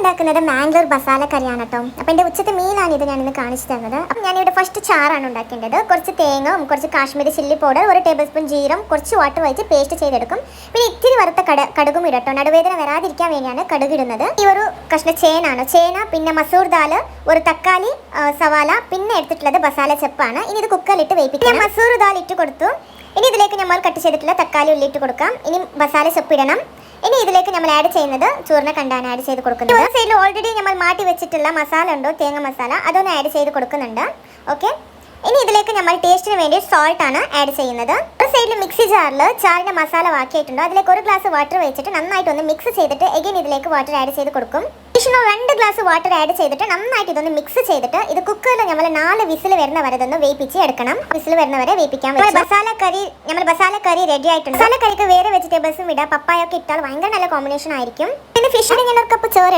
ഉണ്ടാക്കുന്നത് മാംഗ്ലൂർ മസാല കറിയാണ് കേട്ടോ. അപ്പോൾ എൻ്റെ ഉച്ചത്തെ മീലാണ് ഇത് ഞാനിന്ന് കാണിച്ചു തന്നത്. അപ്പം ഞാനിവിടെ ഫസ്റ്റ് ചാറാണ് ഉണ്ടാക്കേണ്ടത്. കുറച്ച് തേങ്ങ, കുറച്ച് Kashmiri chilli powder, 1 tablespoon ജീരം, കുറച്ച് വാട്ടർ ഒഴിച്ച് പേസ്റ്റ് ചെയ്തെടുക്കും. പിന്നെ ഇത്തിരി വറുത്ത കടുകും ഇടട്ടോ. നടുവേദന വരാതിരിക്കാൻ വേണ്ടിയാണ് കടുകിടുന്നത്. ഈ ഒരു കഷ്ണ ചേനാണ്. ചേന, പിന്നെ മസൂർ ദാൽ, ഒരു തക്കാളി, സവാല, പിന്നെ എടുത്തിട്ടുള്ളത് മസാല ചെപ്പാണ്. ഇനി ഇത് കുക്കറിലിട്ട് വേവിപ്പിക്കാം. മസൂർ ദാൽ ഇട്ട് കൊടുത്തു. ഇനി ഇതിലേക്ക് നമ്മൾ കട്ട് ചെയ്തിട്ടുള്ള തക്കാളി ഉള്ളി ഇട്ട് കൊടുക്കാം. ഇനി മസാല ചെപ്പ് ഇടണം. ഇനി ഇതിലേക്ക് നമ്മൾ ആഡ് ചെയ്യുന്നത് ചൂർണ്ണ കണ്ടാണ് ആഡ് ചെയ്ത് കൊടുക്കുന്നത്. ഒരു സൈഡിൽ ഓൾറെഡി നമ്മൾ മാറ്റി വെച്ചിട്ടുള്ള മസാല ഉണ്ടോ, തേങ്ങ മസാല, അതൊന്ന് ആഡ് ചെയ്ത് കൊടുക്കുന്നുണ്ട്. ഓക്കെ, ഇനി ഇതിലേക്ക് നമ്മൾ ടേസ്റ്റിന് വേണ്ടി സോൾട്ട് ആണ് ആഡ് ചെയ്യുന്നത്. ഒരു സൈഡിൽ മിക്സി ജാറിൽ ചാറിൻ്റെ മസാല വാക്കിയിട്ടുണ്ടോ, അതിലേക്ക് 1 ഗ്ലാസ് വാട്ടർ വെച്ചിട്ട് നന്നായിട്ടൊന്ന് മിക്സ് ചെയ്തിട്ട് എഗൈൻ ഇതിലേക്ക് വാട്ടർ ആഡ് ചെയ്ത് കൊടുക്കും. 2 ഗ്ലാസ് വാട്ടർ ആഡ് ചെയ്തിട്ട് നന്നായിട്ട് ഇതൊന്ന് മിക്സ് ചെയ്തിട്ട് ഇത് കുക്കറിൽ നമ്മൾ 4 വിസിൽ വരുന്ന വരെ ഇതൊന്ന് വേവിപ്പിച്ച് എടുക്കണം. വിസിൽ വരുന്ന വരെ വേവിക്കാൻ പറ്റും. മസാല കറി റെഡി ആയിട്ടുണ്ട്. മസാല കറിക്ക് വേറെ വെജിറ്റബിൾസും ഇടാം. പപ്പായ ഒക്കെ ഇട്ടാൽ ഭയങ്കര നല്ല കോമ്പിനേഷൻ ആയിരിക്കും. പിന്നെ ഫിഷിന് ഇങ്ങനെ 1 കപ്പ് ചോറ്